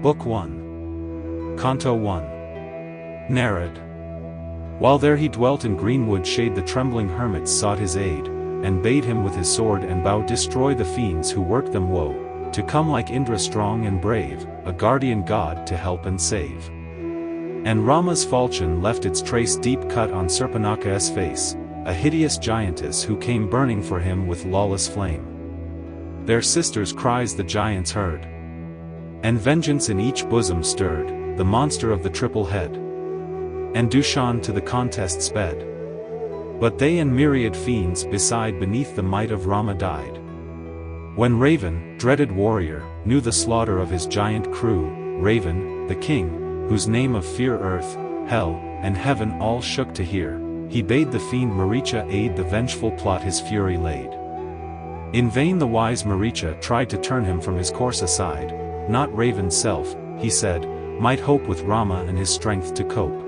Book 1. Canto 1. Narrad. While there he dwelt in greenwood shade, the trembling hermits sought his aid, and bade him with his sword and bow destroy the fiends who worked them woe, to come like Indra strong and brave, a guardian god to help and save. And Rama's falchion left its trace deep cut on Surpanakha's face, a hideous giantess who came burning for him with lawless flame. Their sisters' cries the giants heard, and vengeance in each bosom stirred, the monster of the triple head. And Dushan to the contest sped. But they and myriad fiends beside beneath the might of Rama died. When Raven, dreaded warrior, knew the slaughter of his giant crew, Raven, the king, whose name of fear earth, hell, and heaven all shook to hear, he bade the fiend Maricha aid the vengeful plot his fury laid. In vain the wise Maricha tried to turn him from his course aside, not Raven's self, he said, might hope with Rama and his strength to cope.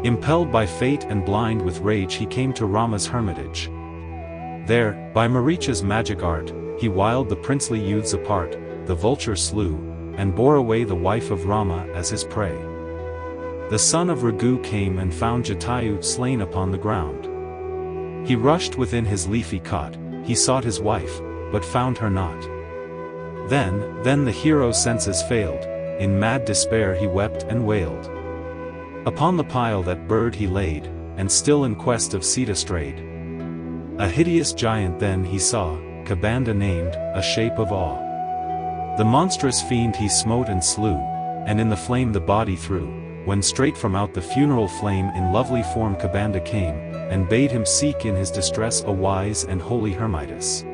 Impelled by fate and blind with rage he came to Rama's hermitage. There, by Maricha's magic art, he wiled the princely youths apart, the vulture slew, and bore away the wife of Rama as his prey. The son of Raghu came and found Jatayu slain upon the ground. He rushed within his leafy cot, he sought his wife, but found her not. Then the hero's senses failed, in mad despair he wept and wailed. Upon the pile that bird he laid, and still in quest of Sita strayed. A hideous giant then he saw, Kabanda named, a shape of awe. The monstrous fiend he smote and slew, and in the flame the body threw, when straight from out the funeral flame in lovely form Kabanda came, and bade him seek in his distress a wise and holy hermitas.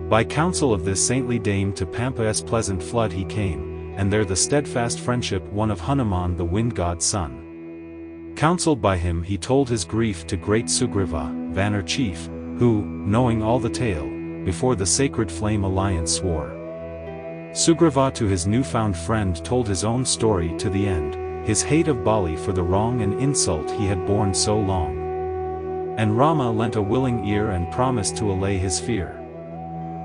By counsel of this saintly dame to Pampa's pleasant flood he came, and there the steadfast friendship won of Hanuman the wind god's son. Counseled by him he told his grief to great Sugriva, Vanner chief, who, knowing all the tale, before the sacred flame alliance swore. Sugriva to his newfound friend told his own story to the end, his hate of Bali for the wrong and insult he had borne so long. And Rama lent a willing ear and promised to allay his fear.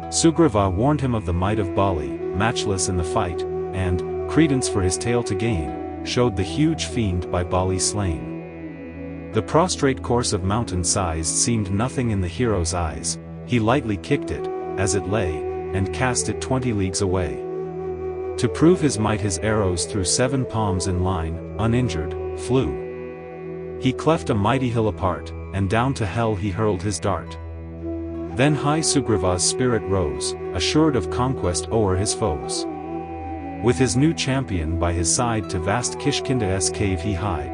Sugriva warned him of the might of Bali, matchless in the fight, and, credence for his tale to gain, showed the huge fiend by Bali slain. The prostrate course of mountain size seemed nothing in the hero's eyes, he lightly kicked it, as it lay, and cast it 20 leagues away. To prove his might his arrows through 7 palms in line, uninjured, flew. He cleft a mighty hill apart, and down to hell he hurled his dart. Then high Sugriva's spirit rose, assured of conquest o'er his foes. With his new champion by his side to vast Kishkinda's cave he hied.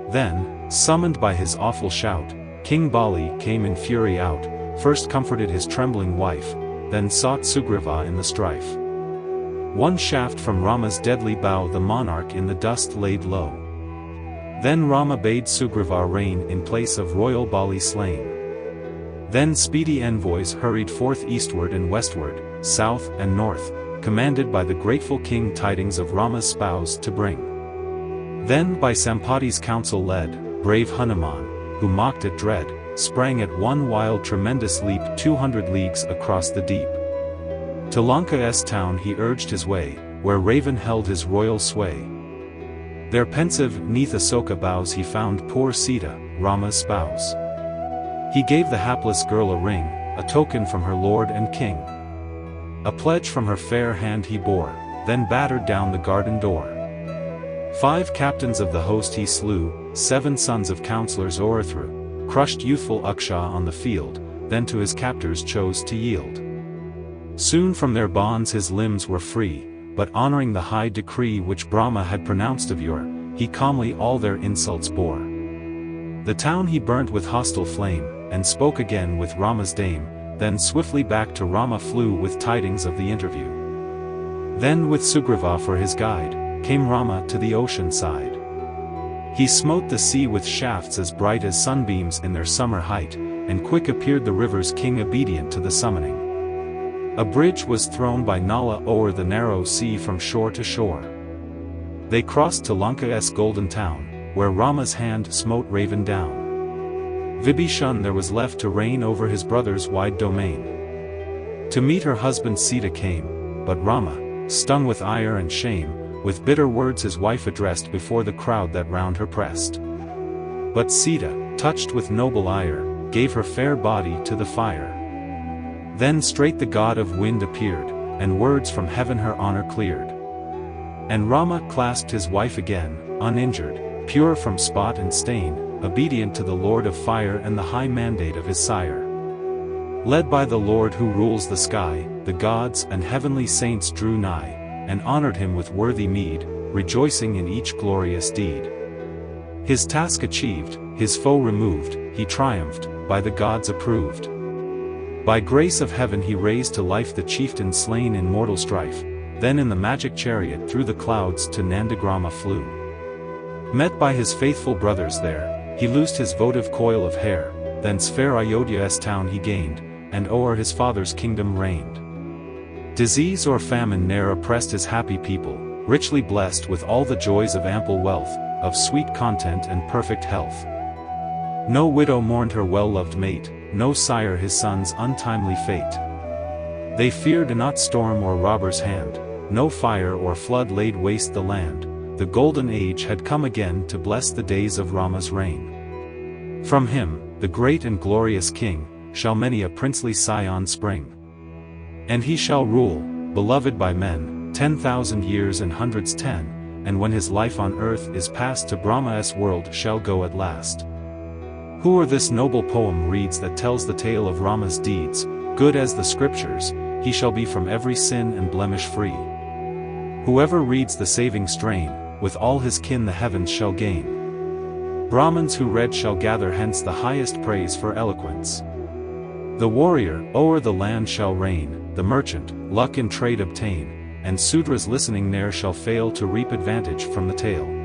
Then, summoned by his awful shout, King Bali came in fury out, first comforted his trembling wife, then sought Sugriva in the strife. One shaft from Rama's deadly bow the monarch in the dust laid low. Then Rama bade Sugriva reign in place of royal Bali slain. Then speedy envoys hurried forth eastward and westward, south and north, commanded by the grateful king tidings of Rama's spouse to bring. Then by Sampati's counsel led, brave Hanuman, who mocked at dread, sprang at one wild tremendous leap 200 leagues across the deep. To Lanka's town he urged his way, where Raven held his royal sway. There pensive, 'neath Asoka boughs he found poor Sita, Rama's spouse. He gave the hapless girl a ring, a token from her lord and king. A pledge from her fair hand he bore, then battered down the garden door. 5 captains of the host he slew, 7 sons of counselors o'erthrew, crushed youthful Uksha on the field, then to his captors chose to yield. Soon from their bonds his limbs were free, but honoring the high decree which Brahma had pronounced of yore, he calmly all their insults bore. The town he burnt with hostile flame, and spoke again with Rama's dame, then swiftly back to Rama flew with tidings of the interview. Then with Sugriva for his guide, came Rama to the ocean side. He smote the sea with shafts as bright as sunbeams in their summer height, and quick appeared the river's king obedient to the summoning. A bridge was thrown by Nala o'er the narrow sea from shore to shore. They crossed to Lanka's golden town, where Rama's hand smote Raven down. Vibhishan there was left to reign over his brother's wide domain. To meet her husband Sita came, but Rama, stung with ire and shame, with bitter words his wife addressed before the crowd that round her pressed. But Sita, touched with noble ire, gave her fair body to the fire. Then straight the god of wind appeared, and words from heaven her honor cleared. And Rama clasped his wife again, uninjured, pure from spot and stain, obedient to the Lord of fire and the high mandate of his sire. Led by the Lord who rules the sky, the gods and heavenly saints drew nigh, and honored him with worthy meed, rejoicing in each glorious deed. His task achieved, his foe removed, he triumphed, by the gods approved. By grace of heaven he raised to life the chieftain slain in mortal strife, then in the magic chariot through the clouds to Nandagrama flew. Met by his faithful brothers there, he loosed his votive coil of hair, thence fair Ayodhya's town he gained, and o'er his father's kingdom reigned. Disease or famine ne'er oppressed his happy people, richly blessed with all the joys of ample wealth, of sweet content and perfect health. No widow mourned her well-loved mate, no sire his son's untimely fate. They feared not storm or robber's hand, no fire or flood laid waste the land, the golden age had come again to bless the days of Rama's reign. From him, the great and glorious king, shall many a princely scion spring. And he shall rule, beloved by men, 10,000 years and hundreds 10, and when his life on earth is past to Brahma's world shall go at last. Who or this noble poem reads that tells the tale of Rama's deeds, good as the scriptures, he shall be from every sin and blemish free. Whoever reads the saving strain, with all his kin the heavens shall gain. Brahmins who read shall gather hence the highest praise for eloquence. The warrior o'er the land shall reign, the merchant luck in trade obtain, and Sudras listening ne'er shall fail to reap advantage from the tale.